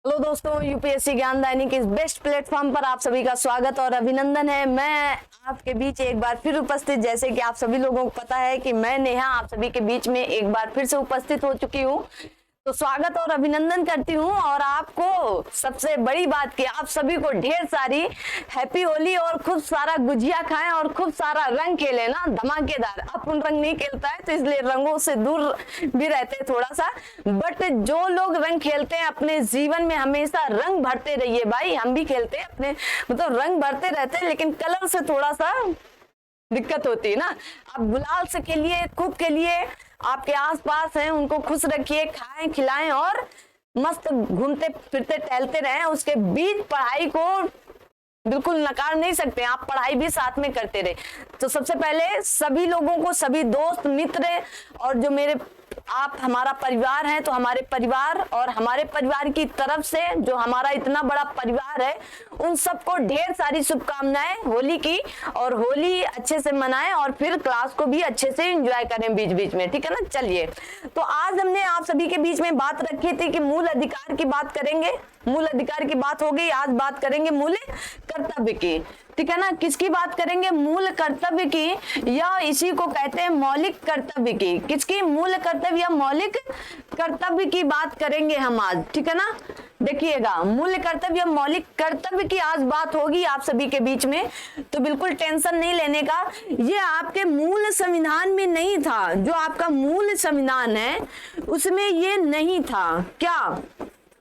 Hello दोस्तों, UPSC ज्ञान दायनी के इस बेस्ट प्लेटफॉर्म पर आप सभी का स्वागत और अभिनंदन है। मैं आपके बीच एक बार फिर उपस्थित, जैसे कि आप सभी लोगों को पता है कि मैं नेहा आप सभी के बीच में एक बार फिर से उपस्थित हो चुकी हूँ। तो स्वागत और अभिनंदन करती हूँ और आपको सबसे बड़ी बात कि आप सभी को ढेर सारी हैप्पी होली और खूब सारा गुजिया खाएं और खूब सारा रंग खेलें ना, धमाकेदार। अपन रंग नहीं खेलता है तो इसलिए रंगों से दूर भी रहते हैं थोड़ा सा, बट जो लोग रंग खेलते हैं अपने जीवन में हमेशा रंग भरते रहिए भाई। हम भी खेलते हैं अपने, मतलब रंग भरते रहते हैं, लेकिन कलर से थोड़ा सा दिक्कत होती है ना। आप गुलाल से खेलिए, खूब खेलिए, आपके आसपास हैं उनको खुश रखिए, खाएं खिलाएं और मस्त घूमते फिरते टहलते रहें। उसके बीच पढ़ाई को बिल्कुल नकार नहीं सकते, आप पढ़ाई भी साथ में करते रहे। तो सबसे पहले सभी लोगों को, सभी दोस्त मित्र और जो मेरे आप हमारा परिवार है, तो हमारे परिवार और हमारे परिवार की तरफ से जो हमारा इतना बड़ा परिवार है, उन सबको ढेर सारी शुभकामनाएं होली की। और होली अच्छे से मनाएं और फिर क्लास को भी अच्छे से एंजॉय करें बीच बीच में, ठीक है ना। चलिए, तो आज हमने आप सभी के बीच में बात रखी थी कि मूल अधिकार की बात करेंगे। मूल अधिकार की बात हो गई, आज बात करेंगे मूल कर्तव्य की, ठीक है ना। किसकी बात करेंगे? मूल कर्तव्य की, या इसी को कहते हैं मौलिक कर्तव्य की। किसकी? मूल कर्तव्य या मौलिक कर्तव्य की बात करेंगे हम आज, ठीक है ना। देखिएगा, मूल कर्तव्य या मौलिक कर्तव्य की आज बात होगी आप सभी के बीच में, तो बिल्कुल टेंशन नहीं लेने का। ये आपके मूल संविधान में नहीं था, जो आपका मूल संविधान है उसमें ये नहीं था। क्या?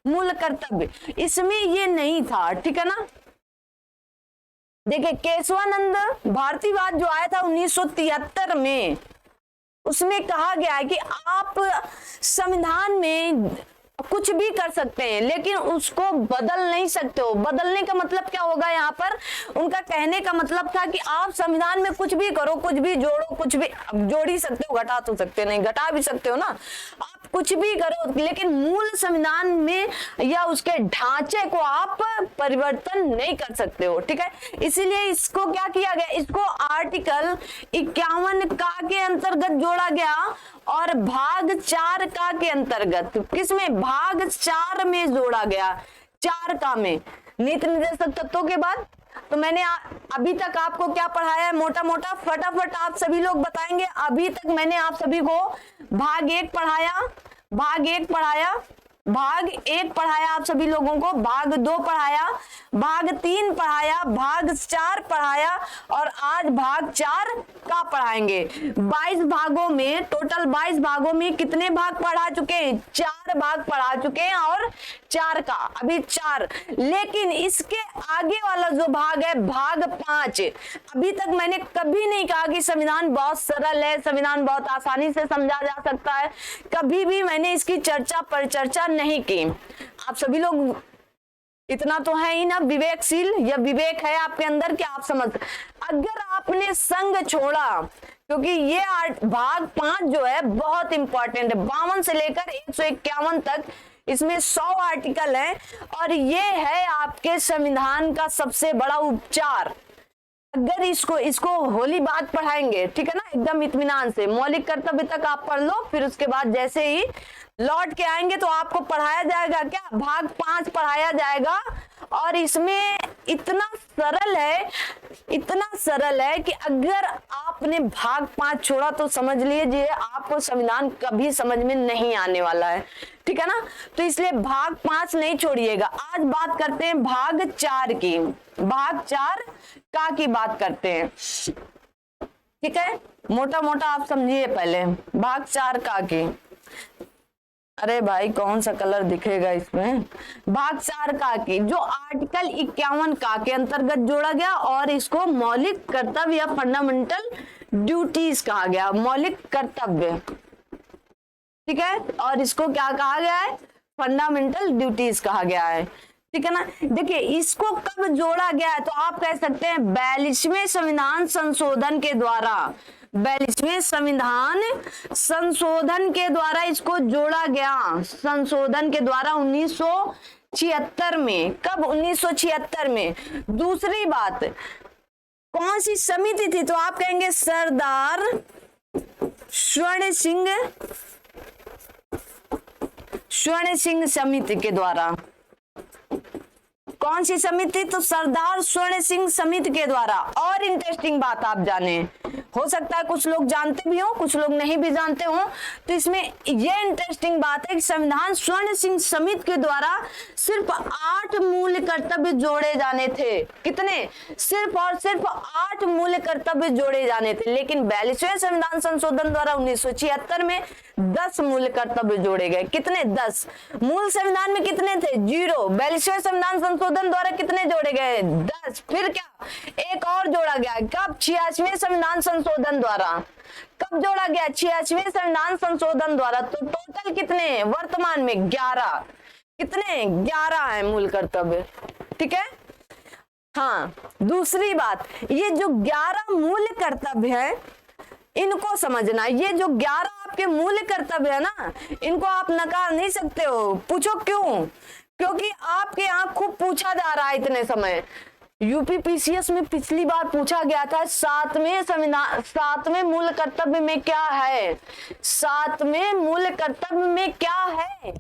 मूल कर्तव्य इसमें ये नहीं था, ठीक है ना। देखिए, केशवानंद भारतीयवाद जो आया था 1973 में, उसमें कहा गया है कि आप संविधान में कुछ भी कर सकते हैं लेकिन उसको बदल नहीं सकते हो। बदलने का मतलब क्या होगा? यहाँ पर उनका कहने का मतलब था कि आप संविधान में कुछ भी करो, कुछ भी जोड़ो, कुछ भी जोड़ ही सकते हो, घटा तो सकते नहीं, घटा भी सकते हो ना। आप कुछ भी करो लेकिन मूल संविधान में या उसके ढांचे को आप परिवर्तन नहीं कर सकते हो, ठीक है। इसीलिए इसको क्या किया गया? इसको आर्टिकल 51 का के अंतर्गत जोड़ा गया और भाग 4 का के अंतर्गत, किसमें? भाग 4 में जोड़ा गया। 4 का में नीति निर्देशक तत्वों के बाद। तो मैंने अभी तक आपको क्या पढ़ाया है? मोटा मोटा फटाफट आप सभी लोग बताएंगे। अभी तक मैंने आप सभी को भाग 1 पढ़ाया, भाग 1 पढ़ाया, भाग 1 पढ़ाया आप सभी लोगों को, भाग 2 पढ़ाया, भाग 3 पढ़ाया, भाग 4 पढ़ाया और आज भाग 4 का पढ़ाएंगे। 22 भागों में, टोटल 22 भागों में कितने भाग पढ़ा चुके हैं? 4 भाग पढ़ा चुके हैं और 4 का अभी 4। लेकिन इसके आगे वाला जो भाग है, भाग 5, अभी तक मैंने कभी नहीं कहा कि संविधान बहुत सरल है, संविधान बहुत आसानी से समझा जा सकता है। कभी भी मैंने इसकी परिचर्चा नहीं की। आप सभी लोग इतना तो है ही ना विवेकशील, या विवेक है आपके अंदर कि आप समझ। अगर आपने संग छोड़ा, क्योंकि ये भाग 5 जो है बहुत इंपॉर्टेंट है, 52 से लेकर 151 तक इसमें 100 आर्टिकल हैं और ये है आपके संविधान का सबसे बड़ा उपचार। अगर इसको होली बाद पढ़ाएंगे, ठीक है ना, एकदम इत्मीनान से। मौलिक कर्तव्य तक आप पढ़ लो, फिर उसके बाद जैसे ही लौट के आएंगे तो आपको पढ़ाया जाएगा क्या? भाग 5 पढ़ाया जाएगा। और इसमें इतना सरल है कि अगर आपने भाग 5 छोड़ा तो समझ लीजिए आपको संविधान कभी समझ में नहीं आने वाला है, ठीक है ना। तो इसलिए भाग 5 नहीं छोड़िएगा। आज बात करते हैं भाग 4 की, भाग 4 का की बात करते हैं, ठीक है। मोटा मोटा आप समझिए पहले भाग 4 का की। अरे भाई, कौन सा कलर दिखेगा इसमें? भाग 4 का की, जो आर्टिकल 51 का के अंतर्गत जोड़ा गया और इसको मौलिक कर्तव्य या फंडामेंटल ड्यूटीज कहा गया, मौलिक कर्तव्य, ठीक है। और इसको क्या कहा गया है? फंडामेंटल ड्यूटीज कहा गया है, ठीक है ना। देखिए, इसको कब जोड़ा गया है? तो आप कह सकते हैं 42वें संविधान संशोधन के द्वारा, 42वें संविधान संशोधन के द्वारा इसको जोड़ा गया। संशोधन के द्वारा 1976 में। कब? 1976 में। दूसरी बात, कौन सी समिति थी? तो आप कहेंगे सरदार स्वर्ण सिंह समिति के द्वारा, कौन सी समिति? तो सरदार स्वर्ण सिंह समिति के द्वारा। और इंटरेस्टिंग बात आप जाने, हो सकता है कुछ लोग जानते भी हो, कुछ लोग नहीं भी जानते हो, तो इसमें यह इंटरेस्टिंग बात है कि संविधान स्वर्ण सिंह समिति के द्वारा सिर्फ 8 मूल कर्तव्य जोड़े जाने थे। कितने? सिर्फ और सिर्फ 8 मूल कर्तव्य जोड़े जाने थे, लेकिन 42वें संविधान संशोधन द्वारा 1976 में 10 मूल कर्तव्य जोड़े गए। कितने? 10। मूल संविधान में कितने थे? 0। 42वें संविधान संशोधन द्वारा कितने जोड़े गए? 10। फिर क्या? एक और जोड़ा गया। कब? 86वें संविधान संशोधन द्वारा। कब जोड़ा गया? 86वें संविधान संशोधन द्वारा। तो टोटल कितने वर्तमान में? 11। कितने? 11 है मूल कर्तव्य। ठीक है। हाँ, दूसरी बात, ये जो 11 मूल कर्तव्य है इनको समझना। ये जो 11 आपके मूल कर्तव्य है ना, इनको आप नकार नहीं सकते हो। पूछो क्यों? क्योंकि आपके यहाँ खूब पूछा जा रहा है इतने समय। यूपीपीसीएस में पिछली बार पूछा गया था 7वें मूल कर्तव्य में क्या है? 7वें मूल कर्तव्य में क्या है?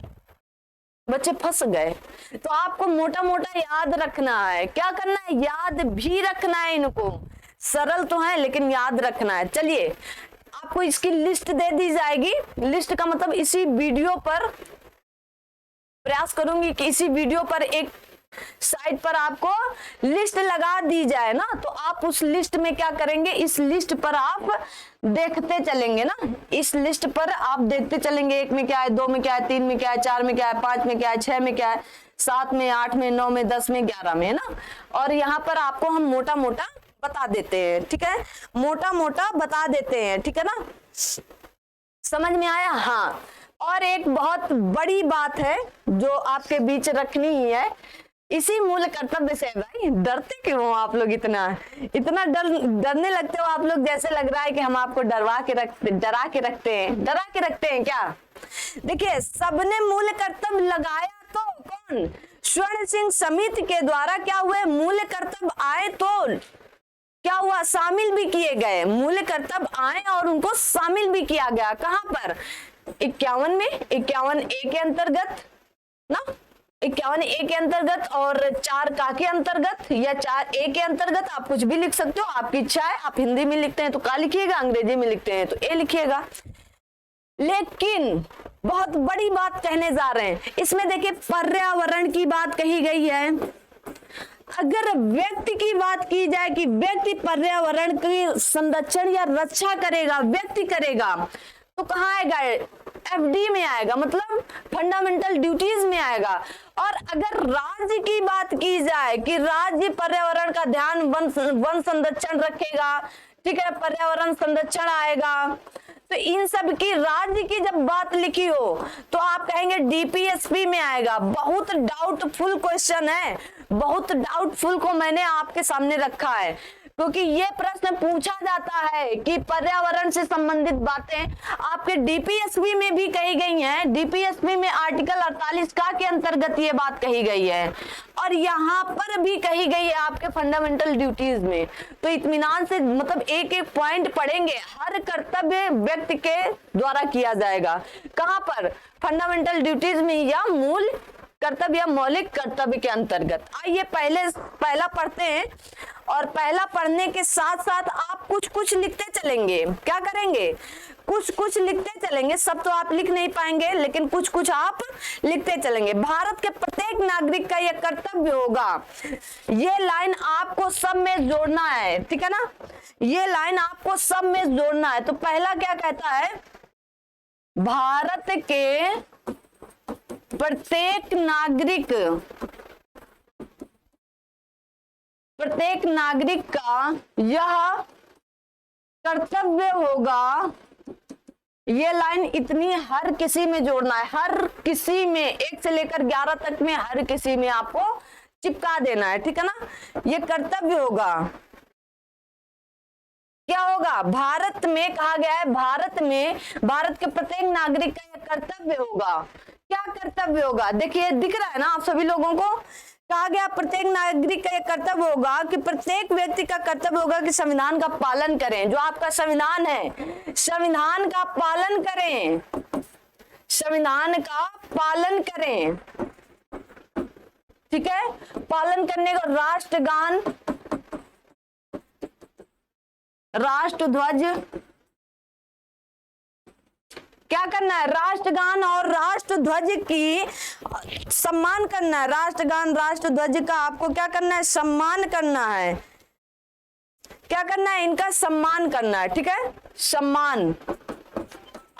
बच्चे फंस गए। तो आपको मोटा मोटा याद रखना है। क्या करना है? याद भी रखना है। इनको सरल तो है लेकिन याद रखना है। चलिए, आपको इसकी लिस्ट दे दी जाएगी। लिस्ट का मतलब इसी वीडियो पर प्रयास करूंगी कि इसी वीडियो पर एक साइट पर आपको लिस्ट लगा दी जाए ना, तो आप उस लिस्ट में क्या करेंगे? इस लिस्ट पर आप देखते चलेंगे ना। इस लिस्ट पर आप देखते चलेंगे, 1 में क्या है, 2 में क्या है, 3 में क्या है, 4 में क्या है, 5 में क्या है, 6 में क्या है, 7 में, 8 में, 9 में, 10 में, 11 में, है ना। और यहाँ पर आपको हम मोटा मोटा बता देते हैं। ठीक है, मोटा मोटा बता देते हैं। ठीक है ना, समझ में आया? हाँ, और एक बहुत बड़ी बात है जो आपके बीच रखनी ही है, इसी मूल कर्तव्य से। भाई डरते क्यों हो आप लोग? इतना डरने लगते हो आप लोग, जैसे लग रहा है कि हम आपको डरा के रखते हैं क्या? देखिए, सबने मूल कर्तव्य लगाया तो कौन? स्वर्ण सिंह समिति के द्वारा क्या हुए? मूल कर्तव्य आए तो क्या हुआ? शामिल भी किए गए। मूल कर्तव्य आए और उनको शामिल भी किया गया। कहां पर? 51 में, 51A के अंतर्गत ना, 51A के अंतर्गत और 4 के अंतर्गत या 4A के अंतर्गत। आप कुछ भी लिख सकते हो, आपकी इच्छा है। आप हिंदी में लिखते हैं तो का लिखिएगा, अंग्रेजी में लिखते हैं तो ए लिखिएगा। लेकिन बहुत बड़ी बात कहने जा रहे हैं इसमें। देखिए, पर्यावरण की बात कही गई है। अगर व्यक्ति की बात की जाए कि व्यक्ति पर्यावरण की संरक्षण या रक्षा करेगा, व्यक्ति करेगा, तो कहाँ आएगा? FD में आएगा, मतलब फंडामेंटल ड्यूटीज में आएगा। और अगर राज्य की बात की जाए कि राज्य पर्यावरण का ध्यान, वन संरक्षण रखेगा, ठीक है, पर्यावरण संरक्षण आएगा। तो इन सब की राज्य की जब बात लिखी हो तो आप कहेंगे DPSP में आएगा। बहुत डाउटफुल क्वेश्चन है, बहुत डाउटफुल को मैंने आपके सामने रखा है, क्योंकि ये प्रश्न पूछा जाता है कि पर्यावरण से संबंधित बातें आपके DPSP में भी कही गई हैं। DPSP में आर्टिकल 48 के अंतर्गत ये बात कही गई है और यहाँ पर भी कही गई है आपके फंडामेंटल ड्यूटीज में। तो इत्मीनान से, मतलब एक एक पॉइंट पढ़ेंगे। हर कर्तव्य व्यक्ति के द्वारा किया जाएगा। कहाँ पर? फंडामेंटल ड्यूटीज में या मूल कर्तव्य या मौलिक कर्तव्य के अंतर्गत। आइए पहला पढ़ते हैं, और पहला पढ़ने के साथ साथ आप कुछ लिखते चलेंगे। क्या करेंगे? कुछ लिखते चलेंगे। सब तो आप लिख नहीं पाएंगे, लेकिन कुछ आप लिखते चलेंगे। भारत के प्रत्येक नागरिक का यह कर्तव्य होगा। ये लाइन आपको सब में जोड़ना है, ठीक है ना। ये लाइन आपको सब में जोड़ना है। तो पहला क्या कहता है? भारत के प्रत्येक नागरिक का यह कर्तव्य होगा। ये लाइन इतनी हर किसी में जोड़ना है, हर किसी में, 1 से लेकर 11 तक में हर किसी में आपको चिपका देना है, ठीक है ना। ये कर्तव्य होगा। क्या होगा? भारत में कहा गया है, भारत के प्रत्येक नागरिक का यह कर्तव्य होगा। क्या कर्तव्य होगा? देखिए, दिख रहा है ना आप सभी लोगों को। कहा गया प्रत्येक नागरिक का यह कर्तव्य होगा कि प्रत्येक व्यक्ति का कर्तव्य होगा कि संविधान का पालन करें। जो आपका संविधान है, संविधान का पालन करें, संविधान का पालन करें, ठीक है, पालन करने का। राष्ट्रगान, राष्ट्रध्वज, क्या करना है, राष्ट्रगान और राष्ट्रध्वज की सम्मान करना है। राष्ट्रगान राष्ट्रध्वज का आपको क्या करना है, सम्मान करना है। क्या करना है, इनका सम्मान करना है। ठीक है, सम्मान।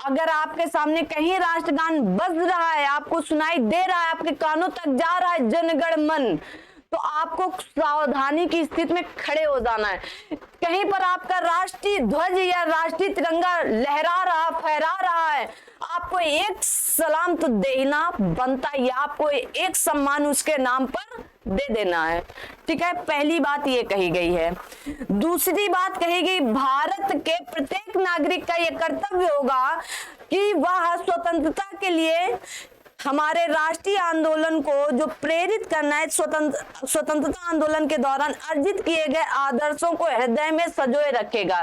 अगर आपके सामने कहीं राष्ट्रगान बज रहा है, आपको सुनाई दे रहा है, आपके कानों तक जा रहा है जनगण मन, तो आपको सावधानी की स्थिति में खड़े हो जाना है। कहीं पर आपका राष्ट्रीय ध्वज या राष्ट्रीय तिरंगा लहरा रहा, फहरा रहा है, आपको एक सलाम तो देना बनता है, आपको एक सम्मान उसके नाम पर दे देना है। ठीक है, पहली बात ये कही गई है। दूसरी बात कही गई, भारत के प्रत्येक नागरिक का ये कर्तव्य होगा कि वह स्वतंत्रता के लिए हमारे राष्ट्रीय आंदोलन को जो प्रेरित करना है, स्वतंत्रता आंदोलन के दौरान अर्जित किए गए आदर्शों को हृदय में संजोए रखेगा।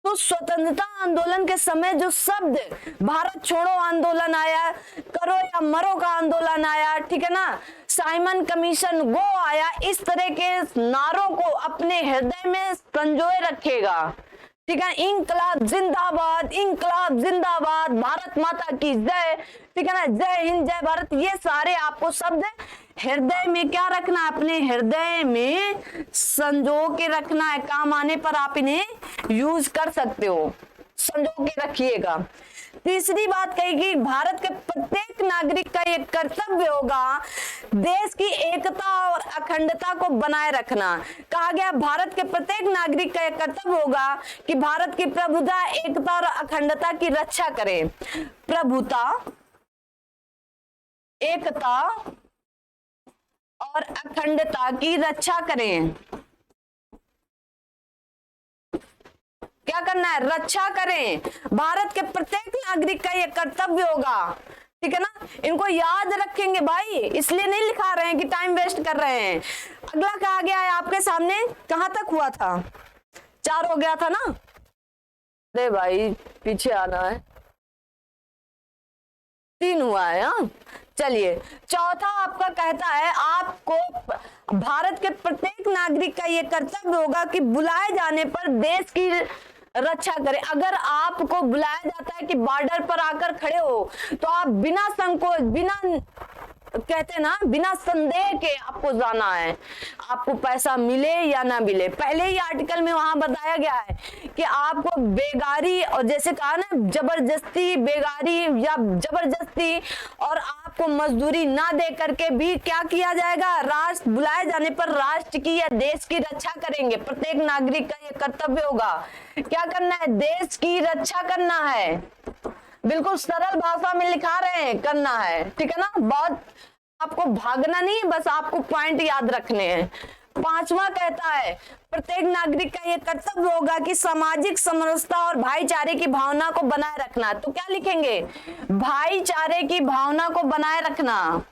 तो स्वतंत्रता आंदोलन के समय जो शब्द भारत छोड़ो आंदोलन आया, करो या मरो का आंदोलन आया, ठीक है ना, साइमन कमीशन वो आया, इस तरह के नारों को अपने हृदय में संजोए रखेगा। ठीक है, इंकलाब जिंदाबाद, इंकलाब जिंदाबाद, भारत माता की जय, ठीक है ना, जय हिंद जय भारत, ये सारे आपको शब्द हृदय में क्या रखना है, अपने हृदय में संजो के रखना है। काम आने पर आप इन्हें यूज कर सकते हो, संजो के रखिएगा। तीसरी बात कही, भारत के प्रत्येक नागरिक का एक कर्तव्य होगा देश की एकता और अखंडता को बनाए रखना। कहा गया भारत के प्रत्येक नागरिक का एक कर्तव्य होगा कि भारत की प्रभुता, एकता और अखंडता की रक्षा करें। प्रभुता, एकता और अखंडता की रक्षा करें। क्या करना है, रक्षा करें। भारत के प्रत्येक नागरिक का यह कर्तव्य होगा। ठीक है ना, इनको याद रखेंगे भाई, इसलिए नहीं लिखा रहे हैं कि टाइम वेस्ट कर रहे हैं। अगला कहा गया है आपके सामने, कहां तक हुआ था, 4 हो गया था ना, अरे भाई पीछे आना है, 3 हुआ है। हाँ चलिए, चौथा आपका कहता है आपको भारत के प्रत्येक नागरिक का यह कर्तव्य होगा कि बुलाए जाने पर देश की रक्षा करें। अगर आपको बुलाया जाता है कि बॉर्डर पर आकर खड़े हो, तो आप बिना संकोच, बिना कहते ना, बिना संदेह के आपको जाना है, आपको पैसा मिले या ना मिले। पहले ही आर्टिकल में वहां बताया गया है कि आपको बेगारी, और जैसे कहा ना, जबरदस्ती बेगारी या जबरदस्ती और आपको मजदूरी ना दे करके भी क्या किया जाएगा, राष्ट्र बुलाए जाने पर राष्ट्र की या देश की रक्षा करेंगे। प्रत्येक नागरिक का यह कर्तव्य होगा। क्या करना है, देश की रक्षा करना है। बिल्कुल सरल भाषा में लिखा रहे हैं, करना है। ठीक है ना, बहुत आपको भागना नहीं, बस आपको पॉइंट याद रखने हैं। 5वां कहता है प्रत्येक नागरिक का यह कर्तव्य होगा कि सामाजिक समरसता और भाईचारे की भावना को बनाए रखना। तो क्या लिखेंगे, भाईचारे की भावना को बनाए रखना।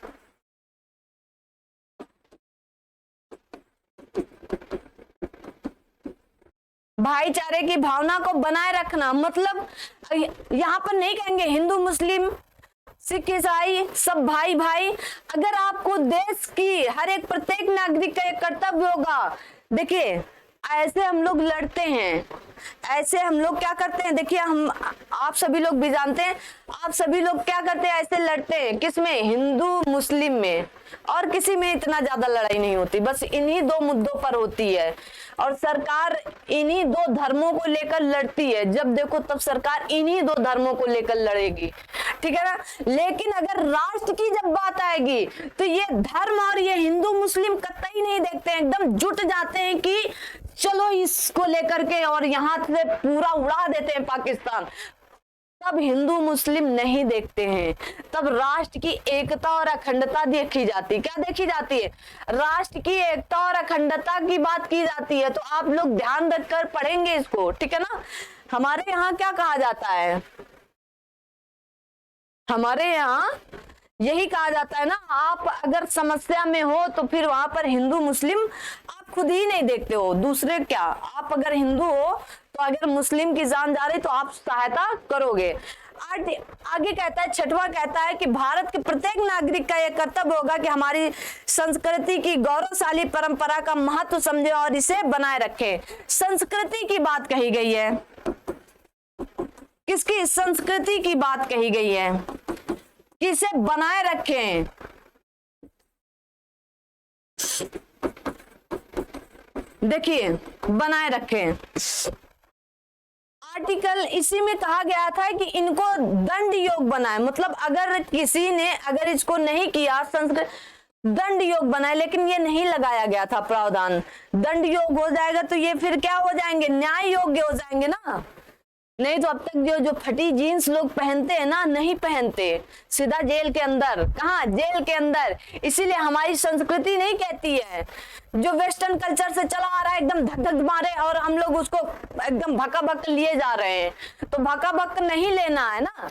भाईचारे की भावना को बनाए रखना मतलब यहां पर नहीं कहेंगे हिंदू मुस्लिम सिख ईसाई सब भाई भाई। अगर आपको देश की हर एक प्रत्येक नागरिक का एक कर्तव्य होगा, देखिए ऐसे हम लोग लड़ते हैं, ऐसे हम लोग क्या करते हैं, देखिए हम आप सभी लोग भी जानते हैं, आप सभी लोग क्या करते हैं, ऐसे लड़ते हैं। किसमें, हिंदू मुस्लिम में, और किसी में इतना ज्यादा लड़ाई नहीं होती, बस इन्हीं 2 मुद्दों पर होती है। और सरकार इन्हीं 2 धर्मों को लेकर लड़ती है, जब देखो तब सरकार इन्हीं 2 धर्मों को लेकर लड़ेगी। ठीक है ना, लेकिन अगर राष्ट्र की जब बात आएगी तो ये धर्म और ये हिंदू मुस्लिम कतई नहीं देखते हैं, एकदम जुट जाते हैं कि चलो इसको लेकर के और यहां से पूरा उड़ा देते हैं पाकिस्तान। तब हिंदू मुस्लिम नहीं देखते हैं, तब राष्ट्र की एकता और अखंडता देखी जाती है। क्या देखी जाती है, राष्ट्र की एकता और अखंडता की बात की जाती है। तो आप लोग ध्यान रखकर पढ़ेंगे इसको। ठीक है ना, हमारे यहाँ क्या कहा जाता है, हमारे यहाँ यही कहा जाता है ना, आप अगर समस्या में हो तो फिर वहां पर हिंदू मुस्लिम आप खुद ही नहीं देखते हो, दूसरे क्या, आप अगर हिंदू हो तो अगर मुस्लिम की जान जा रही तो आप सहायता करोगे। आगे कहता है, छठवां कहता है कि भारत के प्रत्येक नागरिक का यह कर्तव्य होगा कि हमारी संस्कृति की गौरवशाली परंपरा का महत्व समझे और इसे बनाए रखे। संस्कृति की बात कही गई है, किसकी? संस्कृति की बात कही गई है कि इसे बनाए रखें। देखिए, बनाए रखें। आर्टिकल इसी में कहा गया था कि इनको दंड योग बनाए, मतलब अगर किसी ने अगर इसको नहीं किया संस्कृत दंड योग बनाए, लेकिन ये नहीं लगाया गया था प्रावधान। दंड योग हो जाएगा तो ये फिर क्या हो जाएंगे? न्याय योग्य हो जाएंगे ना। नहीं तो अब तक जो फटी जीन्स लोग पहनते हैं ना, नहीं पहनते, सीधा जेल के अंदर। कहाँ? जेल के अंदर। इसीलिए हमारी संस्कृति नहीं कहती है, जो वेस्टर्न कल्चर से चला आ रहा है एकदम धक धक मारे और हम लोग उसको एकदम भका भक लिए जा रहे हैं, तो भका भक नहीं लेना है ना।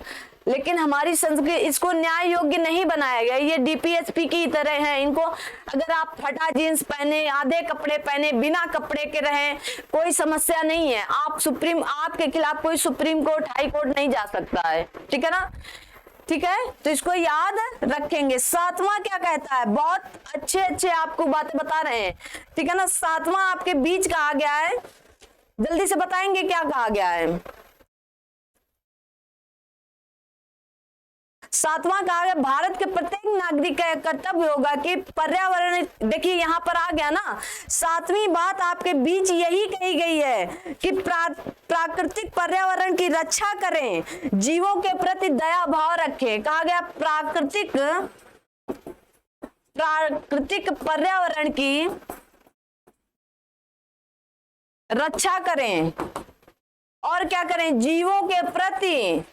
लेकिन हमारी संस्कृति इसको न्याय योग्य नहीं बनाया गया। ये डीपीएसपी की तरह है। इनको अगर आप फटा जीन्स पहने, आधे कपड़े पहने, बिना कपड़े के रहें, कोई समस्या नहीं है। आपके खिलाफ कोई सुप्रीम कोर्ट, हाई कोर्ट नहीं जा सकता है। ठीक है ना? ठीक है, तो इसको याद रखेंगे। सातवां क्या कहता है? बहुत अच्छे आपको बातें बता रहे हैं। ठीक है ना? सातवां आपके बीच कहा गया है, जल्दी से बताएंगे क्या कहा गया है। सातवां कहा गया, भारत के प्रत्येक नागरिक का कर्तव्य होगा कि पर्यावरण, देखिए यहां पर आ गया ना, सातवीं बात आपके बीच यही कही गई है कि प्राकृतिक पर्यावरण की रक्षा करें, जीवों के प्रति दया भाव रखें। कहा गया प्राकृतिक पर्यावरण की रक्षा करें और क्या करें? जीवों के प्रति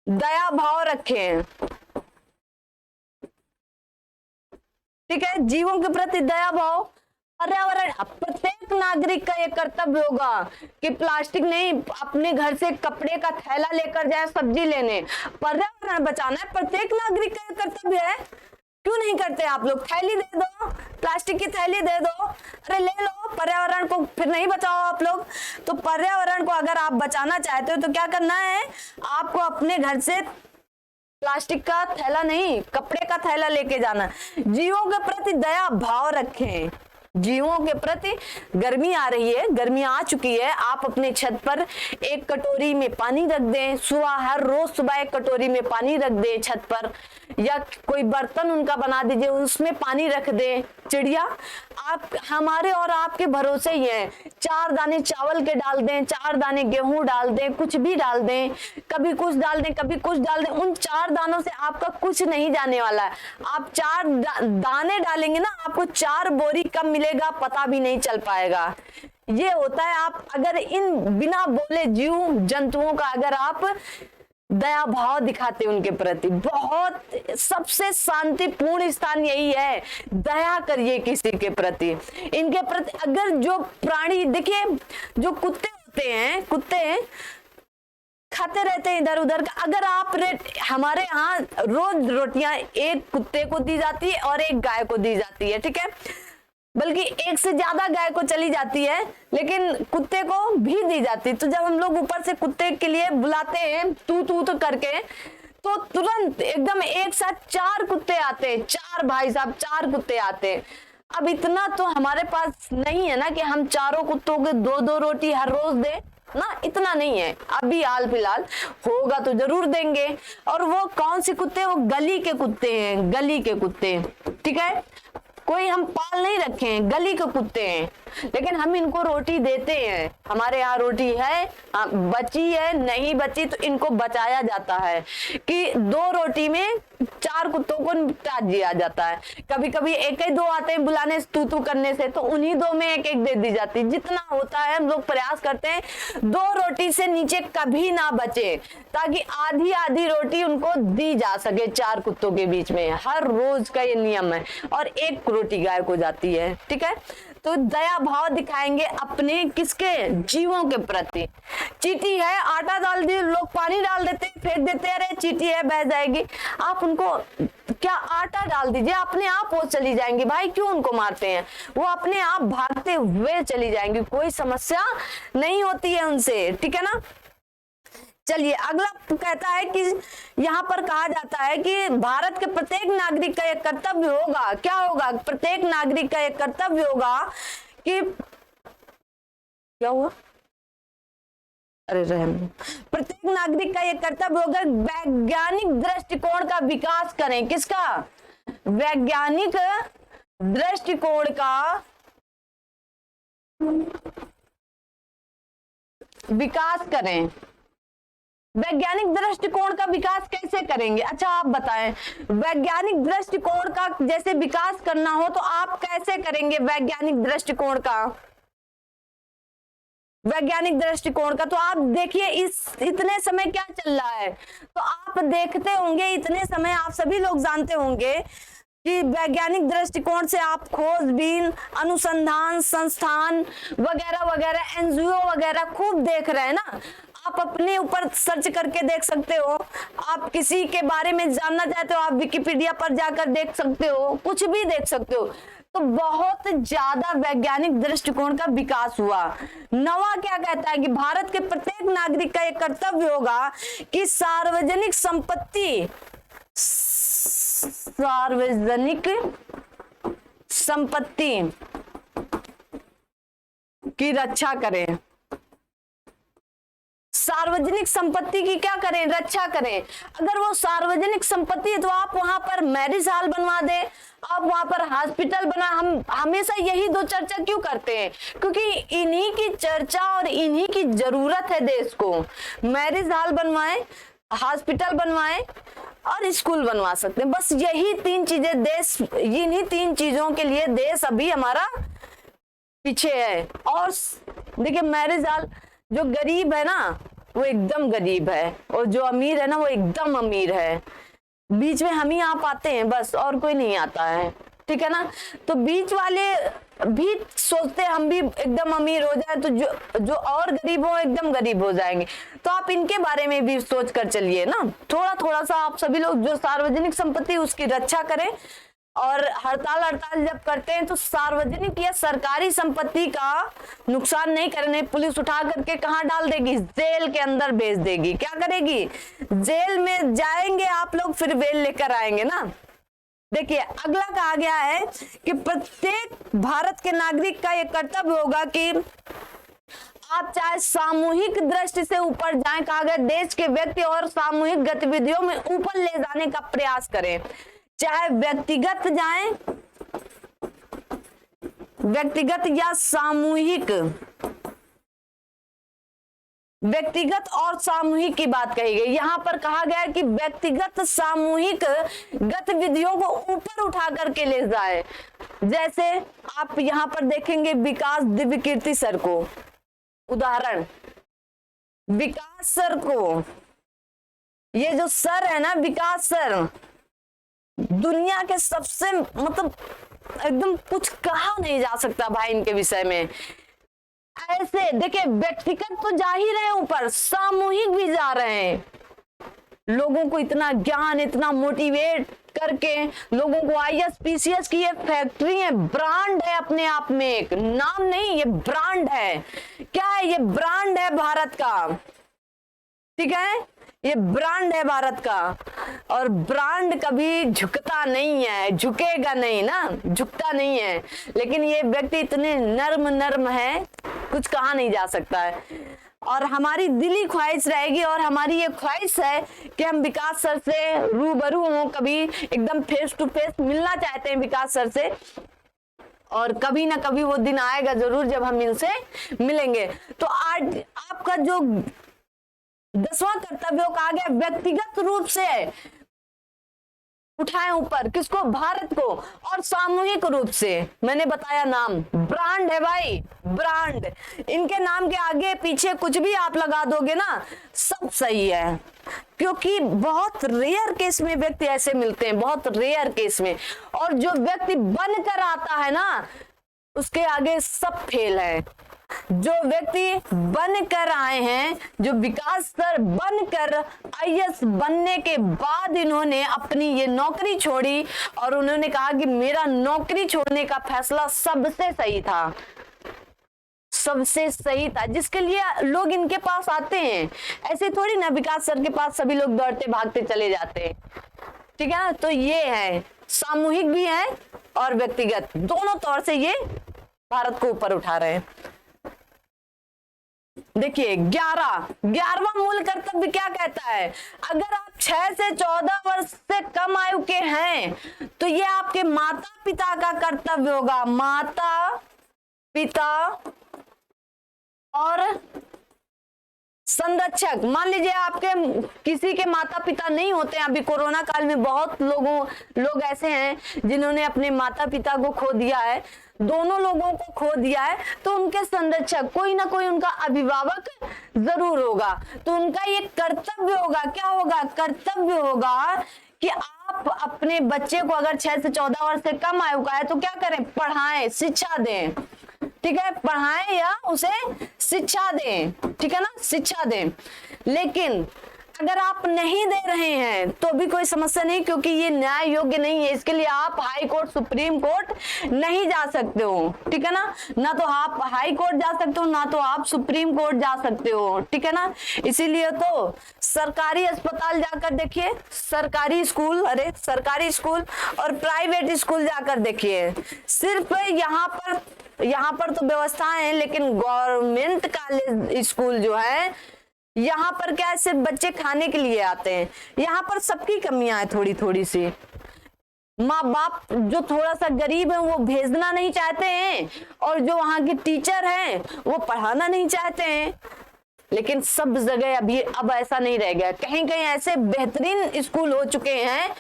दया भाव रखें। ठीक है, जीवों के प्रति दया भाव। पर्यावरण, प्रत्येक नागरिक का ये कर्तव्य होगा कि प्लास्टिक नहीं, अपने घर से कपड़े का थैला लेकर जाए सब्जी लेने। पर्यावरण बचाना है, प्रत्येक नागरिक का ये कर्तव्य है। क्यों नहीं करते आप लोग? थैली दे दो, प्लास्टिक की थैली दे दो, अरे ले लो। पर्यावरण को फिर नहीं बचाओ आप लोग। तो पर्यावरण को अगर आप बचाना चाहते हो तो क्या करना है? आपको अपने घर से प्लास्टिक का थैला नहीं, कपड़े का थैला लेके जाना। जीवों के प्रति दया भाव रखें। जीवों के प्रति, गर्मी आ रही है, गर्मी आ चुकी है, आप अपने छत पर एक कटोरी में पानी रख दें। हर रोज सुबह एक कटोरी में पानी रख दें छत पर, या कोई बर्तन उनका बना दीजिए, उसमें पानी रख दें। चिड़िया आप हमारे और आपके भरोसे ही है। 4 दाने चावल के डाल दें, 4 दाने गेहूं डाल दें, कुछ भी डाल दें, कभी कुछ डाल दें, कभी कुछ डाल दें, उन 4 दानों से आपका कुछ नहीं जाने वाला है। आप 4 दाने डालेंगे ना, आपको 4 बोरी कम मिलेगा, पता भी नहीं चल पाएगा। ये होता है, आप अगर इन बिना बोले जीव जंतुओं का अगर आप दया भाव दिखाते उनके प्रति, बहुत सबसे शांतिपूर्ण स्थान यही है। दया करिए किसी के प्रति, इनके प्रति। अगर जो प्राणी, देखिए जो कुत्ते होते हैं, कुत्ते खाते रहते हैं इधर उधर का, अगर आप हमारे यहाँ रोज रोटियां एक कुत्ते को दी जाती है और एक गाय को दी जाती है। ठीक है, बल्कि एक से ज्यादा गाय को चली जाती है, लेकिन कुत्ते को भी दी जाती। तो जब हम लोग ऊपर से कुत्ते के लिए बुलाते हैं तू तू तो करके, तो तुरंत एकदम एक साथ 4 कुत्ते आते हैं। 4 भाई साहब, 4 कुत्ते आते हैं। अब इतना तो हमारे पास नहीं है ना कि हम चारों कुत्तों के 2-2 रोटी हर रोज दें ना, इतना नहीं है। अभी हाल फिलहाल होगा तो जरूर देंगे। और वो कौन से कुत्ते? वो गली के कुत्ते हैं, गली के कुत्ते। ठीक है, कोई हम पाल नहीं रखे हैं, गली के कुत्ते हैं, लेकिन हम इनको रोटी देते हैं। हमारे यहाँ रोटी है, बची है, नहीं बची तो इनको बचाया जाता है कि 2 रोटी में 4 कुत्तों को निपटा दिया जाता है। कभी कभी 1-2 आते हैं बुलाने तू तू करने से, तो उन्हीं 2 में 1-1 दे दी जाती। जितना होता है हम लोग प्रयास करते हैं 2 रोटी से नीचे कभी ना बचे, ताकि आधी आधी रोटी उनको दी जा सके 4 कुत्तों के बीच में। हर रोज का ये नियम है, और 1 रोटी गाय को जाती है। ठीक है, तो दया भाव दिखाएंगे अपने किसके? जीवों के प्रति। चींटी है, आटा डाल दिए, लोग पानी डाल देते, फेंक देते, अरे चींटी है बह जाएगी। आप उनको क्या आटा डाल दीजिए, अपने आप वो चली जाएंगी। भाई क्यों उनको मारते हैं? वो अपने आप भागते हुए चली जाएंगी, कोई समस्या नहीं होती है उनसे। ठीक है ना? चलिए अगला कहता है कि यहाँ पर कहा जाता है कि भारत के प्रत्येक नागरिक का एक कर्तव्य होगा, क्या होगा, प्रत्येक नागरिक का एक कर्तव्य होगा कि क्या हुआ, अरे रहम, प्रत्येक नागरिक का एक कर्तव्य होगा वैज्ञानिक दृष्टिकोण का विकास करें। किसका? वैज्ञानिक दृष्टिकोण का विकास करें। वैज्ञानिक दृष्टिकोण का विकास कैसे करेंगे? अच्छा आप बताएं, वैज्ञानिक दृष्टिकोण का जैसे विकास करना हो तो आप कैसे करेंगे वैज्ञानिक दृष्टिकोण का? वैज्ञानिक दृष्टिकोण का तो आप देखिए इतने समय क्या चल रहा है, तो आप देखते होंगे इतने समय, आप सभी लोग जानते होंगे कि वैज्ञानिक दृष्टिकोण से आप खोजबीन, अनुसंधान संस्थान वगैरह वगैरह, एनजीओ वगैरह खूब देख रहे हैं ना। आप अपने ऊपर सर्च करके देख सकते हो, आप किसी के बारे में जानना चाहते हो आप विकिपीडिया पर जाकर देख सकते हो, कुछ भी देख सकते हो। तो बहुत ज्यादा वैज्ञानिक दृष्टिकोण का विकास हुआ। नवा क्या कहता है कि भारत के प्रत्येक नागरिक का एक कर्तव्य होगा कि सार्वजनिक संपत्ति की रक्षा करें। सार्वजनिक संपत्ति की क्या करें? रक्षा करें। अगर वो सार्वजनिक संपत्ति है तो आप वहां पर मैरिज हॉल बनवा दें, आप वहां पर हॉस्पिटल बना। हम हमेशा यही दो चर्चा क्यों करते हैं? क्योंकि इन्हीं की चर्चा और इन्हीं की जरूरत है देश को। मैरिज हॉल बनवाएं, हॉस्पिटल बनवाएं और स्कूल बनवा सकते हैं। बस यही तीन चीजें देश, इन्हीं तीन चीजों के लिए देश अभी हमारा पीछे है। और देखिए मैरिज हॉल, जो गरीब है ना वो एकदम गरीब है और जो अमीर है ना वो एकदम अमीर है। बीच में हम ही आ पाते हैं बस, और कोई नहीं आता है, ठीक है ना। तो बीच वाले भी सोचते हैं हम भी एकदम अमीर हो जाए तो जो और गरीब हो एकदम गरीब हो जाएंगे। तो आप इनके बारे में भी सोच कर चलिए ना, थोड़ा थोड़ा सा आप सभी लोग। जो सार्वजनिक संपत्ति उसकी रक्षा करें, और हड़ताल जब करते हैं तो सार्वजनिक या सरकारी संपत्ति का नुकसान नहीं करने। पुलिस उठा करके कहाँ डाल देगी? जेल के अंदर भेज देगी। क्या करेगी? जेल में जाएंगे आप लोग, फिर बेल लेकर आएंगे ना। देखिए अगला कहा गया है कि प्रत्येक भारत के नागरिक का एक कर्तव्य होगा कि आप चाहे सामूहिक दृष्टि से ऊपर जाएं, कहा गया देश के व्यक्ति और सामूहिक गतिविधियों में ऊपर ले जाने का प्रयास करें। चाहे व्यक्तिगत जाएं, व्यक्तिगत या सामूहिक, व्यक्तिगत और सामूहिक की बात कही गई। यहां पर कहा गया कि व्यक्तिगत सामूहिक गतिविधियों को ऊपर उठा करके ले जाए। जैसे आप यहां पर देखेंगे विकास दिव्यकीर्ति सर को, उदाहरण विकास सर को, ये जो सर है ना विकास सर, दुनिया के सबसे मतलब एकदम कुछ कहा नहीं जा सकता भाई इनके विषय में। ऐसे देखिए व्यक्तिगत तो जा ही रहे ऊपर, सामूहिक भी जा रहे हैं। लोगों को इतना ज्ञान, इतना मोटिवेट करके लोगों को IAS PCS की ये फैक्ट्री है, ब्रांड है अपने आप में, एक नाम नहीं, ये ब्रांड है। क्या है? ये ब्रांड है भारत का, ठीक है, ये ब्रांड है भारत का। और ब्रांड कभी झुकता नहीं है, झुकेगा नहीं ना, झुकता नहीं है। लेकिन ये व्यक्ति इतने नर्म है, कुछ कहा नहीं जा सकता है। और हमारी दिली ख्वाहिश रहेगी, और हमारी ये ख्वाहिश है कि हम विकास सर से रूबरू हों, कभी एकदम फेस टू फेस मिलना चाहते हैं विकास सर से। और कभी ना कभी वो दिन आएगा जरूर जब हम इनसे मिलेंगे। तो आज आपका जो 10वां कर्तव्य कहा गया व्यक्तिगत रूप से उठाएं ऊपर, किसको? भारत को। और सामूहिक रूप से मैंने बताया नाम, ब्रांड है भाई, ब्रांड। इनके नाम के आगे पीछे कुछ भी आप लगा दोगे ना, सब सही है। क्योंकि बहुत रेयर केस में व्यक्ति ऐसे मिलते हैं, बहुत रेयर केस में। और जो व्यक्ति बनकर आता है ना उसके आगे सब फेल है। जो व्यक्ति बनकर आए हैं, जो विकास सर बनकर IAS बनने के बाद इन्होंने अपनी ये नौकरी छोड़ी और उन्होंने कहा कि मेरा नौकरी छोड़ने का फैसला सबसे सही था, सबसे सही था, जिसके लिए लोग इनके पास आते हैं। ऐसे थोड़ी ना विकास सर के पास सभी लोग दौड़ते भागते चले जाते हैं, ठीक है ना। तो ये है, सामूहिक भी है और व्यक्तिगत, दोनों तौर से ये भारत को ऊपर उठा रहे हैं। देखिए 11वां मूल कर्तव्य क्या कहता है, अगर आप 6 से 14 वर्ष से कम आयु के हैं तो ये आपके माता पिता का कर्तव्य होगा। माता पिता और संरक्षक, मान लीजिए आपके किसी के माता पिता नहीं होते हैं, अभी कोरोना काल में बहुत लोग ऐसे हैं जिन्होंने अपने माता पिता को खो दिया है, दोनों लोगों को खो दिया है, तो उनके संरक्षक कोई ना कोई उनका अभिभावक जरूर होगा। तो उनका ये कर्तव्य होगा, क्या होगा, कर्तव्य होगा कि आप अपने बच्चे को अगर 6 से 14 वर्ष से कम आयु का है तो क्या करें, पढ़ाएं, शिक्षा दें, ठीक है, पढ़ाएं या उसे शिक्षा दें, ठीक है ना, शिक्षा दें। लेकिन अगर आप नहीं दे रहे हैं तो भी कोई समस्या नहीं, क्योंकि ये न्याय योग्य नहीं है, इसके लिए आप हाई कोर्ट सुप्रीम कोर्ट नहीं जा सकते हो, ठीक है ना, ना तो आप हाई कोर्ट जा सकते हो ना तो आप सुप्रीम कोर्ट जा सकते हो, ठीक है ना। इसीलिए तो सरकारी अस्पताल जाकर देखिए, सरकारी स्कूल और प्राइवेट स्कूल जाकर देखिए, सिर्फ यहाँ पर तो व्यवस्थाएं हैं, लेकिन गवर्नमेंट कॉलेज स्कूल जो है यहाँ पर क्या है, सिर्फ बच्चे खाने के लिए आते हैं। यहाँ पर सबकी कमियां हैं थोड़ी थोड़ी सी। माँ बाप जो थोड़ा सा गरीब है वो भेजना नहीं चाहते हैं, और जो वहां के टीचर हैं वो पढ़ाना नहीं चाहते हैं। लेकिन सब जगह अब ऐसा नहीं रह गया, कहीं कहीं ऐसे बेहतरीन स्कूल हो चुके हैं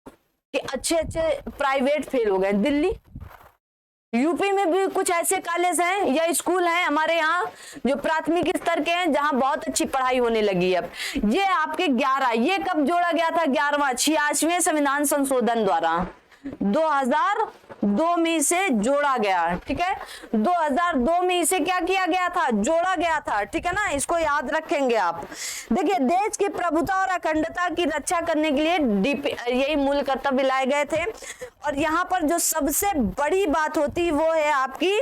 कि अच्छे प्राइवेट फेल हो गए। दिल्ली, यूपी में भी कुछ ऐसे कॉलेज हैं या स्कूल हैं हमारे यहाँ जो प्राथमिक स्तर के हैं, जहां बहुत अच्छी पढ़ाई होने लगी है। अब ये आपके 11, ये कब जोड़ा गया था, 11वां 86वें संविधान संशोधन द्वारा 2002 में इसे जोड़ा गया, ठीक है। 2002 में इसे क्या किया गया था, जोड़ा गया था, ठीक है ना, इसको याद रखेंगे आप। देखिए देश की प्रभुता और अखंडता की रक्षा करने के लिए यही मूल कर्तव्य लाए गए थे। और यहाँ पर जो सबसे बड़ी बात होती वो है आपकी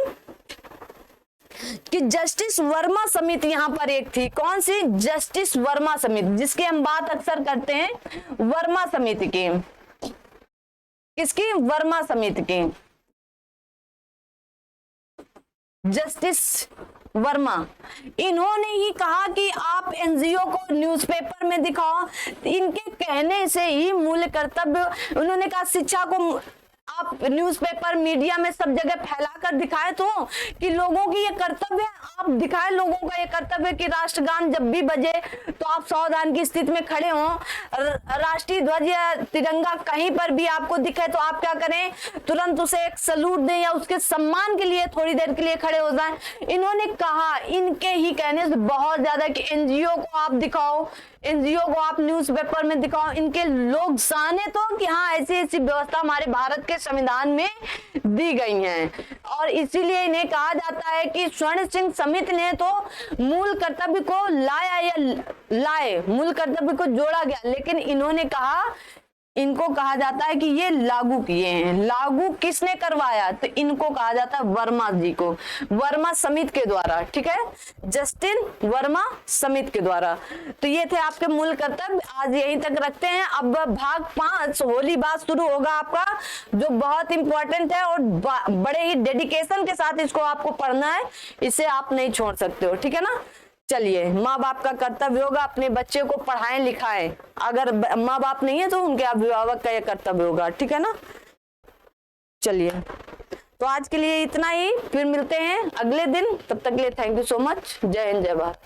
कि जस्टिस वर्मा समिति यहाँ पर एक थी। कौन सी, जस्टिस वर्मा समिति, जिसकी हम बात अक्सर करते हैं, वर्मा समिति की। किसकी, वर्मा समिति की, जस्टिस वर्मा। इन्होंने ही कहा कि आप एनजीओ को न्यूज़पेपर में दिखाओ। इनके कहने से ही मूल कर्तव्य, उन्होंने कहा शिक्षा को आप न्यूज़पेपर मीडिया में सब जगह फैलाकर दिखाए तो कि लोगों की ये कर्तव्य है, आप दिखाए लोगों का ये कर्तव्य कि राष्ट्रगान जब भी बजे तो आप सावधान की स्थिति में खड़े हों, राष्ट्रीय ध्वज या तिरंगा कहीं पर भी आपको दिखे तो आप क्या करें, तुरंत उसे एक सलूट दें या उसके सम्मान के लिए थोड़ी देर के लिए खड़े हो जाएं। इन्होंने कहा, इनके ही कहने से बहुत ज्यादा, कि एनजीओ को आप दिखाओ, एनजीओ को आप न्यूज़पेपर में दिखाओ, इनके लोग जाने तो कि हाँ ऐसी ऐसी व्यवस्था हमारे भारत के संविधान में दी गई हैं। और इसीलिए इन्हें कहा जाता है कि स्वर्ण सिंह समिति ने तो मूल कर्तव्य को मूल कर्तव्य को जोड़ा गया, लेकिन इन्होंने कहा, इनको कहा जाता है कि ये लागू किए हैं। लागू किसने करवाया, तो इनको कहा जाता है वर्मा जी को, वर्मा समिति के द्वारा, ठीक है, जस्टिन वर्मा समिति के द्वारा। तो ये थे आपके मूल कर्तव्य, आज यहीं तक रखते हैं। अब भाग 5 होली बात शुरू होगा आपका, जो बहुत इंपॉर्टेंट है और बड़े ही डेडिकेशन के साथ इसको आपको पढ़ना है, इसे आप नहीं छोड़ सकते हो, ठीक है ना। चलिए, माँ बाप का कर्तव्य होगा अपने बच्चे को पढ़ाएं लिखाएं, अगर माँ बाप नहीं है तो उनके अभिभावक का यह कर्तव्य होगा, ठीक है ना। चलिए, तो आज के लिए इतना ही, फिर मिलते हैं अगले दिन, तब तक के लिए थैंक यू सो मच। जय हिंद, जय भारत।